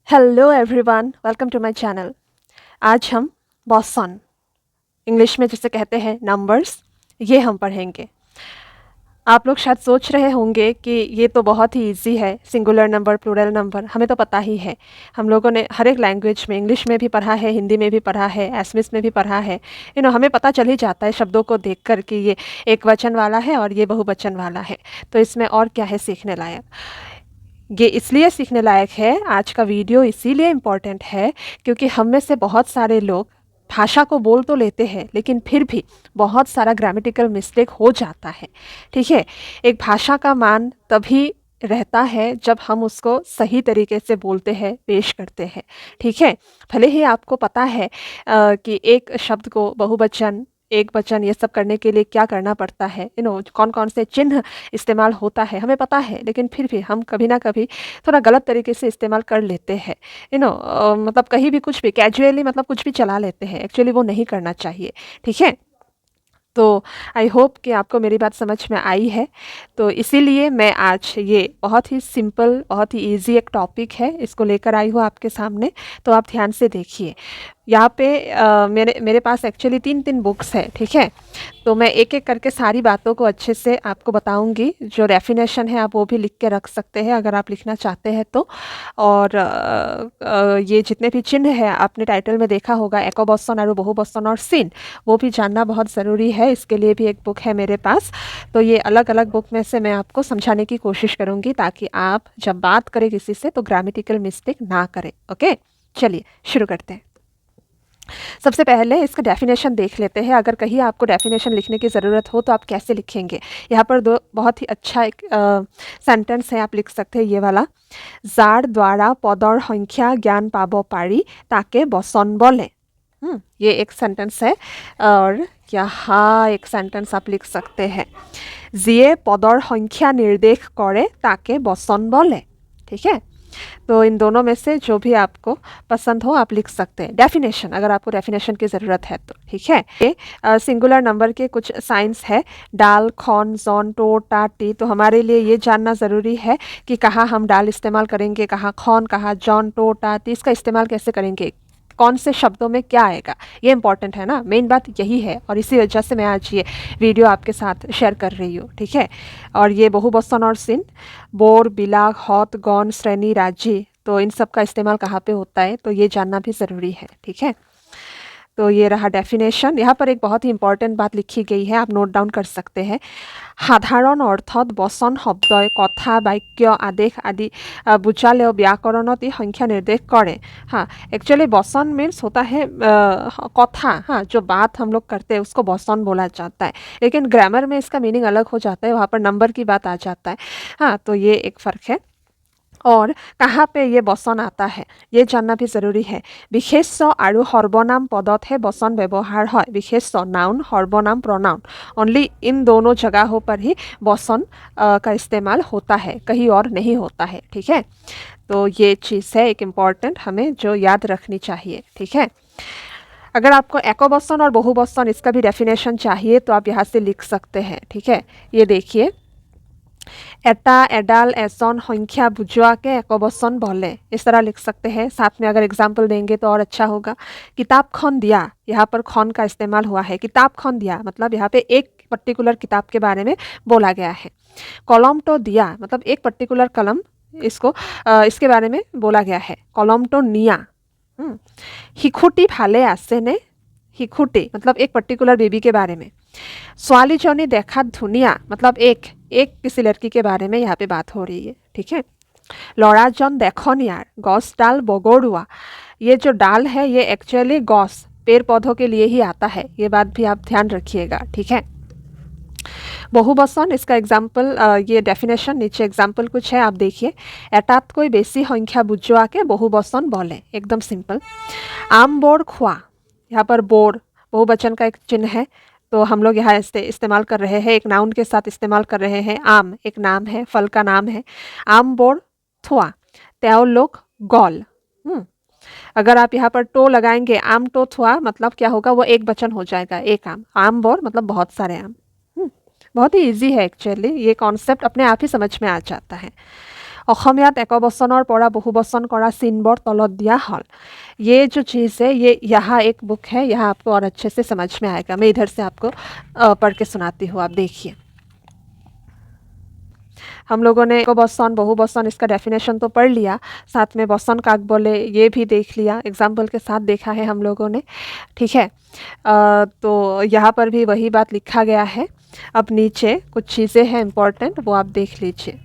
Hello everyone, welcome to my channel. आज हम बॉसन, English में जिसे कहते हैं नंबर्स, ये हम पढ़ेंगे। आप लोग शायद सोच रहे होंगे कि ये तो बहुत ही इजी है, सिंगुलर नंबर, प्लूरल नंबर हमें तो पता ही है। हम लोगों ने हर एक लैंग्वेज में, इंग्लिश में भी पढ़ा है, हिंदी में भी पढ़ा है, एसमिस में भी पढ़ा है। हमें पता चल ही जाता है शब्दों को देखकर कि ये एक वचन वाला है और ये बहुवचन वाला है। तो इसमें और क्या है सीखने लायक? ये इसलिए सीखने लायक है, आज का वीडियो इसीलिए इम्पॉर्टेंट है क्योंकि हम में से बहुत सारे लोग भाषा को बोल तो लेते हैं लेकिन फिर भी बहुत सारा ग्रामेटिकल मिस्टेक हो जाता है। ठीक है, एक भाषा का मान तभी रहता है जब हम उसको सही तरीके से बोलते हैं, पेश करते हैं। ठीक है, भले ही आपको पता है कि एक शब्द को बहुवचन, एक वचन, ये सब करने के लिए क्या करना पड़ता है, कौन कौन से चिन्ह इस्तेमाल होता है हमें पता है, लेकिन फिर भी हम कभी ना कभी थोड़ा गलत तरीके से इस्तेमाल कर लेते हैं। मतलब कहीं भी कुछ भी कैजुअली, मतलब कुछ भी चला लेते हैं, एक्चुअली वो नहीं करना चाहिए। ठीक है, तो आई होप कि आपको मेरी बात समझ में आई है। तो इसीलिए मैं आज ये बहुत ही सिंपल, बहुत ही इजी एक टॉपिक है, इसको लेकर आई हूँ आपके सामने। तो आप ध्यान से देखिए। यहाँ पे मेरे पास एक्चुअली 3 बुक्स है। ठीक है, तो मैं एक एक करके सारी बातों को अच्छे से आपको बताऊंगी। जो डेफिनेशन है आप वो भी लिख के रख सकते हैं अगर आप लिखना चाहते हैं तो। और ये जितने भी चिन्ह है आपने टाइटल में देखा होगा, एकोबॉसन और बहुबॉसन और सिन, वो भी जानना बहुत ज़रूरी है। इसके लिए भी एक बुक है मेरे पास। तो ये अलग अलग बुक में से मैं आपको समझाने की कोशिश करूँगी ताकि आप जब बात करें किसी से तो ग्रामेटिकल मिस्टेक ना करें। ओके, चलिए शुरू करते हैं। सबसे पहले इसका डेफिनेशन देख लेते हैं। अगर कहीं आपको डेफिनेशन लिखने की ज़रूरत हो तो आप कैसे लिखेंगे? यहाँ पर दो बहुत ही अच्छा एक सेंटेंस है, आप लिख सकते हैं ये वाला। जार द्वारा पदर संख्या ज्ञान पाबो पारी ताके बचन बोले। ये एक सेंटेंस है। और यहाँ एक सेंटेंस आप लिख सकते हैं, जिए पदर संख्या निर्देश करे ताके बचन बोले। ठीक है, तो इन दोनों में से जो भी आपको पसंद हो आप लिख सकते हैं। डेफिनेशन, अगर आपको डेफिनेशन की ज़रूरत है तो। ठीक है, ये सिंगुलर नंबर के कुछ साइंस है, डाल, खॉन, जॉन, टो, टा, टी। तो हमारे लिए ये जानना ज़रूरी है कि कहाँ हम डाल इस्तेमाल करेंगे, कहाँ खॉन, कहाँ जॉन, टो, टा, टी, इसका इस्तेमाल कैसे करेंगे, कौन से शब्दों में क्या आएगा, ये इंपॉर्टेंट है ना। मेन बात यही है और इसी वजह से मैं आज ये वीडियो आपके साथ शेयर कर रही हूँ। ठीक है, और ये बहुवचन और सिन, बोर, बिलाग, हौत, गौन, श्रेणी, राज्य, तो इन सब का इस्तेमाल कहाँ पे होता है तो ये जानना भी ज़रूरी है। ठीक है, तो ये रहा डेफिनेशन। यहाँ पर एक बहुत ही इंपॉर्टेंट बात लिखी गई है, आप नोट डाउन कर सकते हैं। সাধাৰণ অৰ্থত বচন শব্দই কথা, বাক্য, আদেশ আদি বুজালেও व्याकरणत ये संख्या निर्देश करे। हाँ, एक्चुअली बचन मीन्स होता है कथा। हाँ, जो बात हम लोग करते हैं उसको बचन बोला जाता है, लेकिन ग्रामर में इसका मीनिंग अलग हो जाता है, वहाँ पर नंबर की बात आ जाता है। हाँ, तो ये एक फ़र्क है। और कहाँ पे ये बचन आता है ये जानना भी ज़रूरी है। विशेष्य और सर्वनाम पदत है बचन व्यवहार है। विशेष्य नाउन, सर्वनाम प्रोनाउन, ओनली इन दोनों जगहों पर ही बचन का इस्तेमाल होता है, कहीं और नहीं होता है। ठीक है, तो ये चीज़ है एक इम्पॉर्टेंट, हमें जो याद रखनी चाहिए। ठीक है, अगर आपको एकवचन और बहुवचन इसका भी डेफिनेशन चाहिए तो आप यहाँ से लिख सकते हैं। ठीक है, ये देखिए, एटा, एडाल, एसन संख्या बुझवा के एकवचन बोले, इस तरह लिख सकते हैं। साथ में अगर एग्जाम्पल देंगे तो और अच्छा होगा। किताब खन दिया, यहाँ पर खन का इस्तेमाल हुआ है। किताब खन दिया मतलब यहाँ पे एक पर्टिकुलर किताब के बारे में बोला गया है। कलम तो दिया मतलब एक पर्टिकुलर कलम, इसके बारे में बोला गया है। कलम तो निया। शिशुटी भाले आसे ने, शिशुटी मतलब एक पर्टिकुलर बेबी के बारे में। ছোৱালীজনী देखात धुनिया मतलब एक किसी लड़की के बारे में यहाँ पे बात हो रही है। ठीक है, लड़ाजन देखनियार, गस डाल बगरुआ, ये जो डाल है ये एक्चुअली गस, पेड़ पौधों के लिए ही आता है, ये बात भी आप ध्यान रखिएगा। ठीक है, बहुवचन, इसका एग्जाम्पल, ये डेफिनेशन नीचे एग्जाम्पल कुछ है, आप देखिए। एटात कोई बेसी संख्या बुझवा के बहुवचन बोले, एकदम सिंपल। आम बोर खुआ, यहाँ पर बोर बहुवचन का एक चिन्ह है, तो हम लोग यहाँ इस्तेमाल कर रहे हैं, एक नाउन के साथ इस्तेमाल कर रहे हैं। आम एक नाम है, फल का नाम है। आम बोर थुआ, त्यो लोग गॉल। अगर आप यहाँ पर टो लगाएंगे, आम टो थुआ मतलब क्या होगा, वो एक वचन हो जाएगा, एक आम। आम बोर मतलब बहुत सारे आम। बहुत ही ईजी है एक्चुअली, ये कॉन्सेप्ट अपने आप ही समझ में आ जाता है। অসমীয়াত একবচনৰ পৰা বহুবচন কৰা চিনবোৰ তলত দিয়া হল। ये जो चीज़ है ये यहाँ एक बुक है, यहाँ आपको और अच्छे से समझ में आएगा। मैं इधर से आपको पढ़ के सुनाती हूँ, आप देखिए। हम लोगों ने एकवचन बहुवचन इसका डेफिनेशन तो पढ़ लिया, साथ में वचन काक बोले ये भी देख लिया, एग्जाम्पल के साथ देखा है हम लोगों ने, ठीक है। तो यहाँ पर भी वही बात लिखा गया है। अब नीचे कुछ चीज़ें हैं इम्पॉर्टेंट, वो आप देख लीजिए।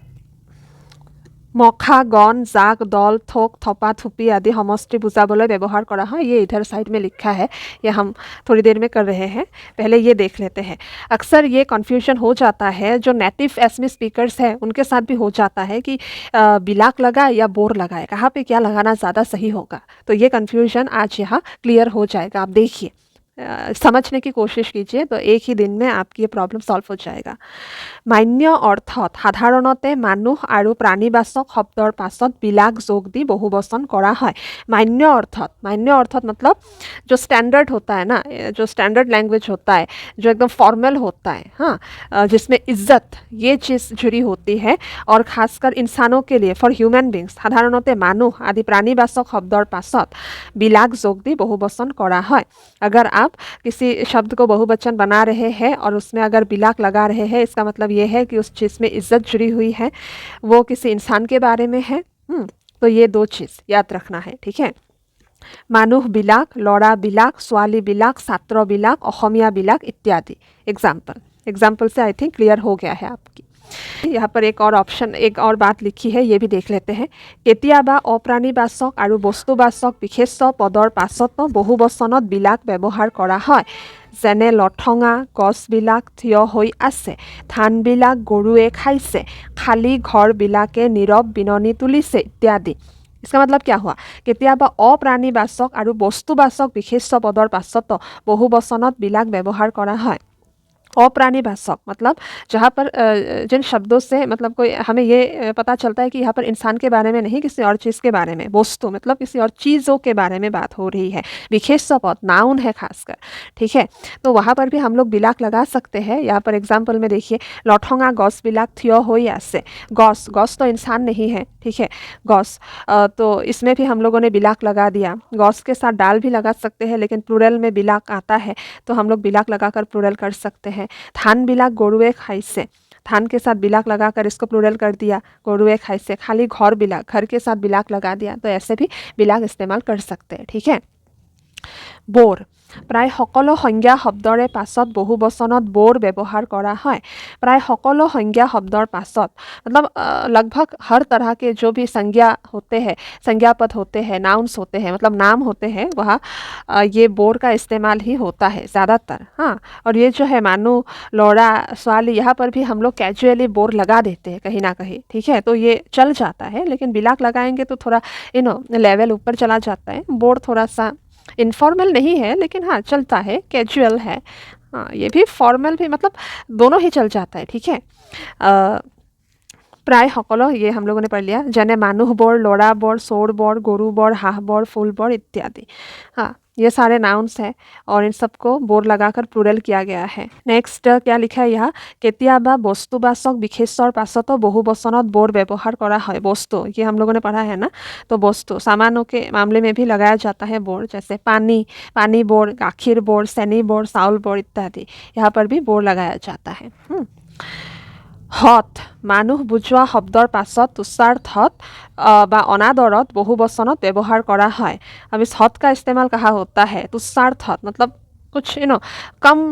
मखा गण जाक दल थोक थपा थुपी आदि समष्टि बुझाबले व्यवहार करा है। ये इधर साइड में लिखा है, ये हम थोड़ी देर में कर रहे हैं, पहले ये देख लेते हैं। अक्सर ये कन्फ्यूजन हो जाता है, जो नेटिव असमी स्पीकर्स हैं उनके साथ भी हो जाता है कि बिलाक लगाए या बोर लगाए, कहाँ पे क्या लगाना ज़्यादा सही होगा। तो ये कन्फ्यूजन आज यहाँ क्लियर हो जाएगा। आप देखिए, समझने की कोशिश कीजिए, तो एक ही दिन में आपकी ये प्रॉब्लम सॉल्व हो जाएगा। मान्य अर्थत साधारणते मानुह आरु प्राणीवाचक शब्दर पाছত बिलाक जोग दी बहुवचन करा है। मान्य अर्थत मतलब जो स्टैंडर्ड होता है ना, जो स्टैंडर्ड लैंग्वेज होता है, जो एकदम फॉर्मल होता है, हाँ, जिसमें इज्जत ये चीज़ जुड़ी होती है, और ख़ासकर इंसानों के लिए, फॉर ह्यूमन बींग्स, साधारणते मानुह आदि प्राणीवाचक शब्दर पाছত बिलाक जोग दी बहुवचन करा है। अगर आप किसी शब्द को बहुवचन बना रहे हैं और उसमें अगर बिलाक लगा रहे हैं, इसका मतलब ये है कि उस चीज़ में इज्जत जुड़ी हुई है, वो किसी इंसान के बारे में है। तो ये दो चीज़ याद रखना है, ठीक है। मानुह बिलाक, लड़ा बिलाक, स्वाली बिलाक, छात्र बिलाक, असमिया बिलाक इत्यादि। एग्जाम्पल से आई थिंक क्लियर हो गया है आपकी। यहाँ पर एक और ऑप्शन, एक और बात लिखी है, ये भी देख लेते हैं। केतियाबा अप्राणीवाचक और वस्तुवाचक विशेष पदर पाছত बहुवचनत बिलाक व्यवहार करा है। जेने लठঙা গছবিলাক থিয় হৈ আছে, ধানবিলাক গৰুৱে খাইছে, খালী ঘৰবিলাকে নীৰৱ বিননি তুলিছে ইত্যাদি। इसका मतलब क्या हुआ? केतियाबा अप्राणीवाचक और वस्तुवाचक विशेष पदर पाছত बहुवचनत बिलाक व्यवहार करा है। अप्राणीवाचक मतलब जहाँ पर जिन शब्दों से मतलब कोई हमें ये पता चलता है कि यहाँ पर इंसान के बारे में नहीं, किसी और चीज़ के बारे में, वस्तु मतलब किसी और चीज़ों के बारे में बात हो रही है, विशेष पद नाउन है खासकर, ठीक है। तो वहाँ पर भी हम लोग बिलाक लगा सकते हैं। यहाँ पर एग्जाम्पल में देखिए, लठঙা गस बिलाक थिय होई आसे। गस तो इंसान नहीं है, ठीक है, गस, तो इसमें भी हम लोगों ने बिलाक लगा दिया। गस के साथ डाल भी लगा सकते हैं, लेकिन प्लूरल में बिलाक आता है तो हम लोग बिलाक लगाकर प्लूरल कर सकते हैं। धान बिलाक गरुए खाइसे, धान के साथ बिलाक लगाकर इसको प्लूरल कर दिया, गरुए खाइसे। खाली घर बिलाक, घर के साथ बिलाक लगा दिया, तो ऐसे भी बिलाक इस्तेमाल कर सकते हैं, ठीक है। बोर, प्राय सकलो संज्ञा शब्दरे पाছত बहुवचनत बोर व्यवहार करा है। प्राय सकलो संज्ञा शब्दर पाছত मतलब लगभग हर तरह के जो भी संज्ञा होते हैं, संज्ञापद होते हैं, नाउन्स होते हैं, मतलब नाम होते हैं, वह ये बोर का इस्तेमाल ही होता है ज़्यादातर, हाँ। और ये जो है मानू, लौड़ा, स्वाली, यहाँ पर भी हम लोग कैजुअली बोर लगा देते हैं कहीं ना कहीं, ठीक है। तो ये चल जाता है, लेकिन बिलाक लगाएंगे तो थोड़ा लेवल ऊपर चला जाता है। बोर थोड़ा सा इनफॉर्मल नहीं है, लेकिन हाँ चलता है, कैजुअल है, हाँ। ये भी फॉर्मल भी, मतलब दोनों ही चल जाता है, ठीक है। प्राय सकलो ये हम लोगों ने पढ़ लिया। जने मानुह बर, लड़ा बर, चोर बर, गरु बर, हाह बर, फूल बर इत्यादि, हाँ। ये सारे नाउन्स हैं और इन सबको बोर लगाकर प्लूरल किया गया है। नेक्स्ट क्या लिखा है यहाँ? केतियाबा वस्तुवाचक विशेषर पाছত बहुवचनत बोर व्यवहार करा है। वस्तु, ये हम लोगों ने पढ़ा है ना, तो वस्तु सामानों के मामले में भी लगाया जाता है बोर, जैसे पानी बोर, गाखिर बोर, चेनी बोर, चाउल बोर इत्यादि, यहाँ पर भी बोर लगाया जाता है। हत, मानुह बुझोआ शब्दर पाছত तुषार्थत बा अनादरत बहुवचनत व्यवहार करा है। अब इस हत का इस्तेमाल कहाँ होता है? तुषार्थत मतलब कुछ कम,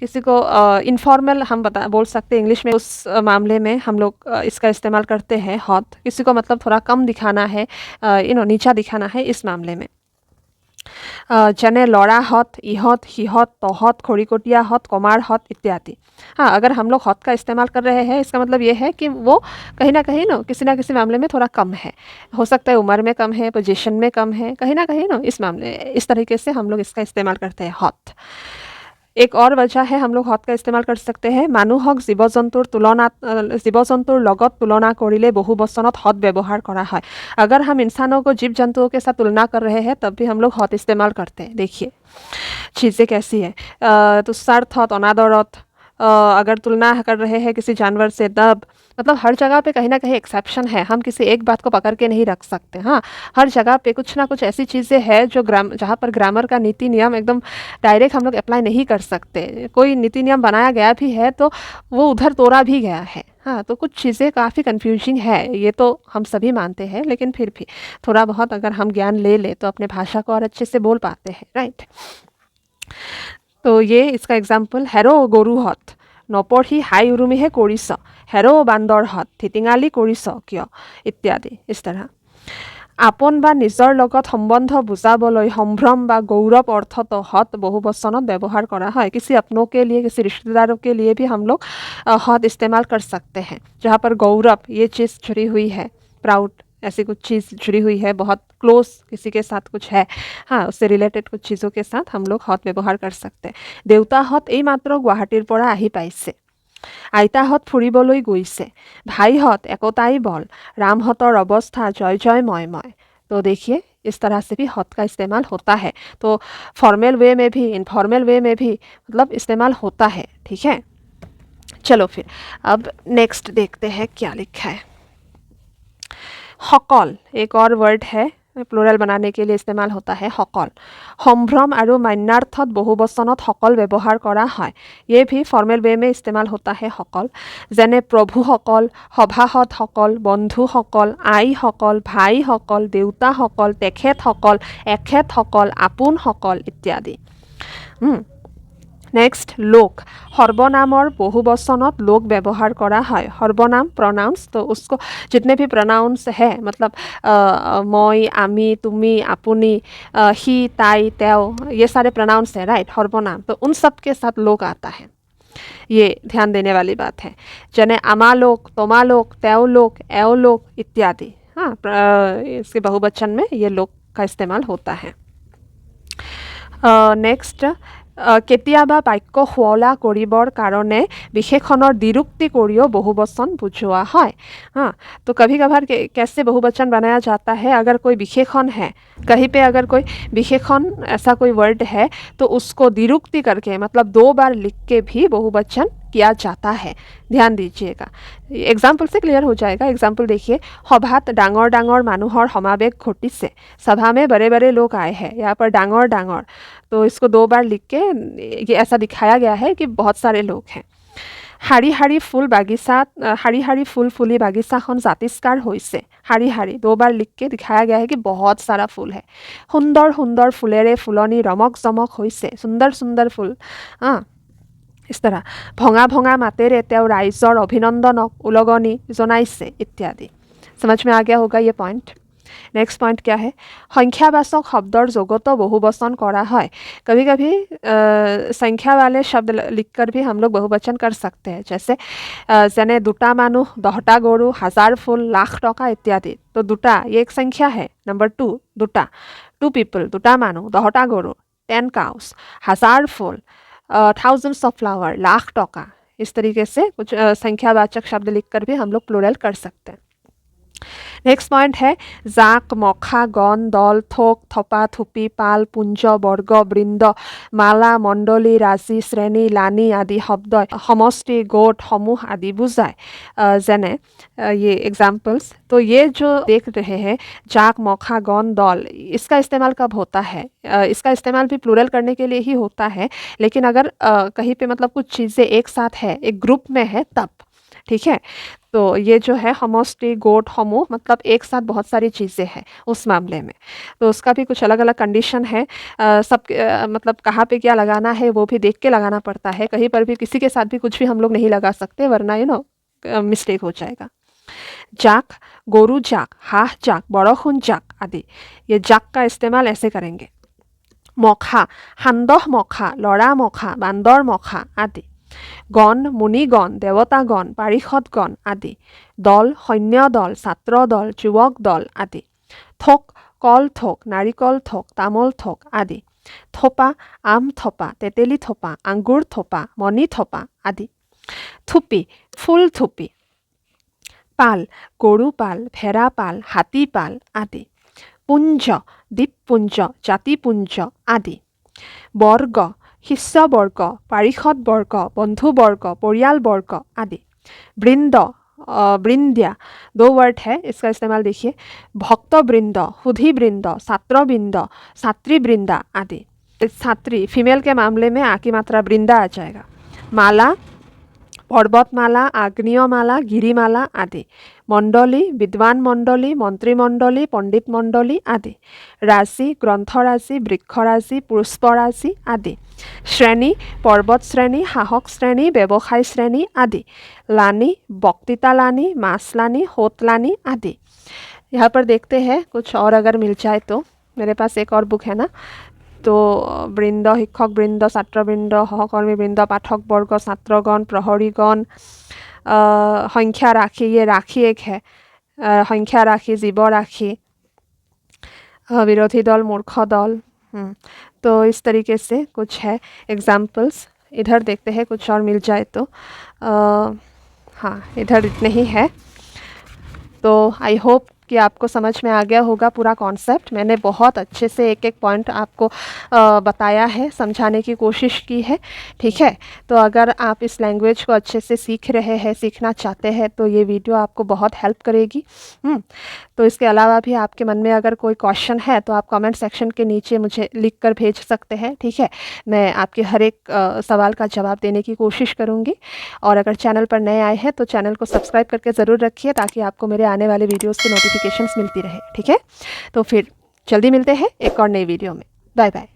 किसी को इनफॉर्मल हम बोल सकते हैं इंग्लिश में, उस मामले में हम लोग इसका इस्तेमाल करते हैं हत। किसी को मतलब थोड़ा कम दिखाना है, नीचा दिखाना है, इस मामले में। जने लड़ा हत, इहत, हिहत, तहत, खड़ीकोटिया हत, कमार हत इत्यादि। हाँ, अगर हम लोग हत का इस्तेमाल कर रहे हैं, इसका मतलब ये है कि वो कहीं ना कहीं किसी ना किसी मामले में थोड़ा कम है। हो सकता है उम्र में कम है, पोजीशन में कम है, कहीं ना कहीं इस मामले, इस तरीके से हम लोग इसका इस्तेमाल करते हैं हत। एक और वजह है हम लोग हत का इस्तेमाल कर सकते हैं, मानुहक जीव जंतुर लगत तुलना करिले बहुवचनत हत व्यवहार करा है। अगर हम इंसानों को जीव जंतुओं के साथ तुलना कर रहे हैं, तब भी हम लोग हत इस्तेमाल करते हैं। देखिए चीज़ें कैसी है, तुषार्थत, अनादरत, अगर तुलना कर रहे हैं किसी जानवर से तब मतलब हर जगह पे कहीं ना कहीं एक्सेप्शन है, हम किसी एक बात को पकड़ के नहीं रख सकते। हाँ, हर जगह पे कुछ ना कुछ ऐसी चीज़ें हैं जो जहाँ पर ग्रामर का नीति नियम एकदम डायरेक्ट हम लोग अप्लाई नहीं कर सकते। कोई नीति नियम बनाया गया भी है तो वो उधर तोड़ा भी गया है। हाँ, तो कुछ चीज़ें काफ़ी कन्फ्यूजिंग है, ये तो हम सभी मानते हैं, लेकिन फिर भी थोड़ा बहुत अगर हम ज्ञान ले लें तो अपने भाषा को और अच्छे से बोल पाते हैं, राइट। तो ये इसका एग्जाम्पल, हेरो गरु हत नपढ़ी हाई उरुमिहे কৰিছ, हेरो बान्दर हत थितिঙালি কৰিছ কিয়, इत्यादि इस तरह। আপন বা নিজৰ লগত সম্বন্ধ বুজাবলৈ সম্ভ্ৰম বা गौरव अर्थ तो हत बहुवचनत व्यवहार करा है। किसी अपनों के लिए, किसी रिश्तेदारों के लिए भी हम लोग हत इस्तेमाल कर सकते हैं, जहाँ पर गौरव ये चीज़ जुड़ी हुई है, प्राउड ऐसी कुछ चीज़ जुड़ी हुई है, बहुत क्लोज किसी के साथ कुछ है, हाँ, उससे रिलेटेड कुछ चीज़ों के साथ हम लोग हत व्यवहार कर सकते हैं। देउताहत এই মাত্ৰ গুৱাহাটীৰ পৰা আহি পাইছে, আইতাহত ফুৰিবলৈ গৈছে, ভাইহত একতাই বল, रामहतर अवस्था जय जय मय मय। तो देखिए इस तरह से भी हत का इस्तेमाल होता है। तो फॉर्मल वे में भी, इनफॉर्मल वे में भी मतलब इस्तेमाल होता है, ठीक है। चलो फिर अब नेक्स्ट देखते हैं क्या लिखा है। सकल एक और वर्ड है, प्लुरल बनाने के लिए इस्तेमाल होता है सकल। सम्भ्रम और मान्यार्थत बहुवचनत सकल व्यवहार करा है, ये भी फॉर्मल वे में इस्तेमाल होता है सकल। जेने প্ৰভুসকল, সভাসদসকল, বন্ধুসকল, আইসকল, ভাইসকল, দেউতাসকল, তেখেতসকল, এখেতসকল, আপোনসকল इत्यादि। नेक्स्ट लोक, सर्वनामर बहुवचनत लोक व्यवहार करा है। सर्वनाम प्रोनाउंस, तो उसको जितने भी प्रोनाउंस है मतलब मैं, आमी, तुमी, आपुनी, ही, ताई, तेव, ये सारे प्रोनाउंस है, राइट, सर्वनाम, तो उन सब के साथ लोक आता है, ये ध्यान देने वाली बात है। जने आमालोक, तोमालोक, तेवलोक, एवलोक इत्यादि, हाँ, इसके बहुवचन में ये लोक का इस्तेमाल होता है। नेक्स्ट, केतियाबा वाक्य सुवला करिबर कारणे विशेषणर द्विरुक्ति करियो बहुवचन बुझुआ है। हाँ, तो कभी कभार कैसे बहुवचन बनाया जाता है, अगर कोई विशेषण है, कहीं पे अगर कोई विशेषण ऐसा कोई वर्ड है तो उसको द्विरुक्ति करके मतलब 2 बार लिख के भी बहुवचन किया जाता है, ध्यान दीजिएगा। एग्जाम्पल से क्लियर हो जाएगा। एग्जाम्पल देखिए, सभात डांगर डांगर मानुहर समावेश घटिसे, सभा में बड़े बड़े लोग आए हैं, यहाँ पर डांगर डांगर, तो इसको 2 बार लिख के ये ऐसा दिखाया गया है कि बहुत सारे लोग हैं। हारी हारी फूल बागिचा, हारी हारी फूल फुली बागिचाखन जातिस्कार होइसे, हारी हारी 2 बार लिख के दिखाया गया है कि बहुत सारा फूल है। सुंदर सुंदर फुलेरे फुलनी रमक जमक होइसे, सुंदर सुंदर फूल, हाँ, इस तरह। भंगा भंगा मातेरे तेव राइजर अभिनंदनक उलगनी जनाइसे इत्यादि। समझ में आ गया होगा ये पॉइंट। नेक्स्ट पॉइंट क्या है, संख्यावाचक शब्दर जगत बहुवचन करा है। कभी कभी संख्या वाले शब्द लिखकर भी हम लोग बहुवचन कर सकते हैं, जैसे जेने दुटा मानुह, 10टा गरु, 1000 फूल, लाख टका इत्यादि। तो दुटा ये एक संख्या है, नंबर 2 दुटा, 2 पीपल, दुटा मानुह, 10टा गरु, 10 काउस, 1000 फूल, थाउजेंड्स ऑफ फ्लावर, लाख टका, इस तरीके से कुछ संख्यावाचक शब्द लिखकर भी हम लोग प्लूरल कर सकते हैं। नेक्स्ट पॉइंट है, जाक, मखा, गण, दल, थोक, थपा, थुपी, पाल, पुंज, वर्ग, वृंद, माला, मंडली, राशि, श्रेणी, लानी आदि शब्द समष्टि, गोट, समूह आदि बुझाए। जेने ये एग्जाम्पल्स, तो ये जो देख रहे हैं जाक, मखा, गण, दल, इसका इस्तेमाल कब होता है? इसका इस्तेमाल भी प्लूरल करने के लिए ही होता है, लेकिन अगर कहीं पे मतलब कुछ चीज़ें एक साथ है, एक ग्रुप में है तब, ठीक है। तो ये जो है समष्टि, गोट, समूह, मतलब एक साथ बहुत सारी चीज़ें हैं उस मामले में, तो उसका भी कुछ अलग अलग कंडीशन है। सब मतलब कहाँ पे क्या लगाना है वो भी देख के लगाना पड़ता है। कहीं पर भी किसी के साथ भी कुछ भी हम लोग नहीं लगा सकते, वरना मिस्टेक हो जाएगा। जाक, गोरु जाक, हाथ जाक, बरखुन जाक आदि, ये जाक का इस्तेमाल ऐसे करेंगे। मखा, हान्दह मखा, लड़ा मखा, बान्दर मखा आदि। गण, मुनिगण, देवतागण, पारिषदगण आदि। दल, सैन्य दल, छात्र दल, युवक दल आदि। थोक, कल थोक, नारिकल थोक, तामोल थोक आदि। थोपा, आम थोपा, तेतेली थोपा, आंगुर थोपा, मणि थोपा आदि। थुपी, फूल थुपी। पाल, गरु पाल, भेड़ा पाल, हाथी पाल आदि। पुंज, द्वीपपुंज, जातिपुंज आदि। वर्ग, শিষ্যবৰ্গ, পাৰিষদবৰ্গ, बंधुवर्ग, परियालवर्ग आदि। वृंद, वृंद्या, 2 वर्ड है, इसका इस्तेमाल देखिए। भक्तवृंद, सुधीवृंद, छात्रवृंद, छात्रीवृंदा आदि। छात्री फीमेल के मामले में आ की मात्रा वृंदा आ जाएगा। माला, पर्वतमाला, आग्नेयमाला, गिरिमाला आदि। मंडली, विद्वान मंडली, मंत्रिमंडली, पंडित मंडली आदि। राशि, ग्रंथराशि, वृक्षराशि, पुष्पराशि आदि। श्रेणी, पर्वत श्रेणी, साहक श्रेणी, व्यवसाय श्रेणी आदि। लानी, वक्तृता लानी, मास लानी, होत लानी आदि। यहाँ पर देखते हैं कुछ और अगर मिल जाए तो। मेरे पास एक और बुक है ना, तो वृंद, शिक्षक वृंद, छात्रवृंद, सहकर्मी वृंद, पाठक वर्ग, छात्रगण, प्रहरीगण, संख्या राशि, ये राशि एक है, संख्या राशि, जीव राशि, विरोधी दल, मूर्ख दल। तो इस तरीके से कुछ है एग्जाम्पल्स। इधर देखते हैं कुछ और मिल जाए तो। हाँ, इधर इतने ही है। तो आई होप कि आपको समझ में आ गया होगा पूरा कॉन्सेप्ट। मैंने बहुत अच्छे से एक एक पॉइंट आपको बताया है, समझाने की कोशिश की है, ठीक है। तो अगर आप इस लैंग्वेज को अच्छे से सीख रहे हैं, सीखना चाहते हैं, तो ये वीडियो आपको बहुत हेल्प करेगी। तो इसके अलावा भी आपके मन में अगर कोई क्वेश्चन है तो आप कमेंट सेक्शन के नीचे मुझे लिख कर भेज सकते हैं, ठीक है। मैं आपके हर एक सवाल का जवाब देने की कोशिश करूँगी। और अगर चैनल पर नए आए हैं तो चैनल को सब्सक्राइब करके ज़रूर रखिए, ताकि आपको मेरे आने वाले वीडियोज़ की नोटिफिकेशंस मिलती रहे, ठीक है। तो फिर जल्दी मिलते हैं एक और नई वीडियो में। Bye bye.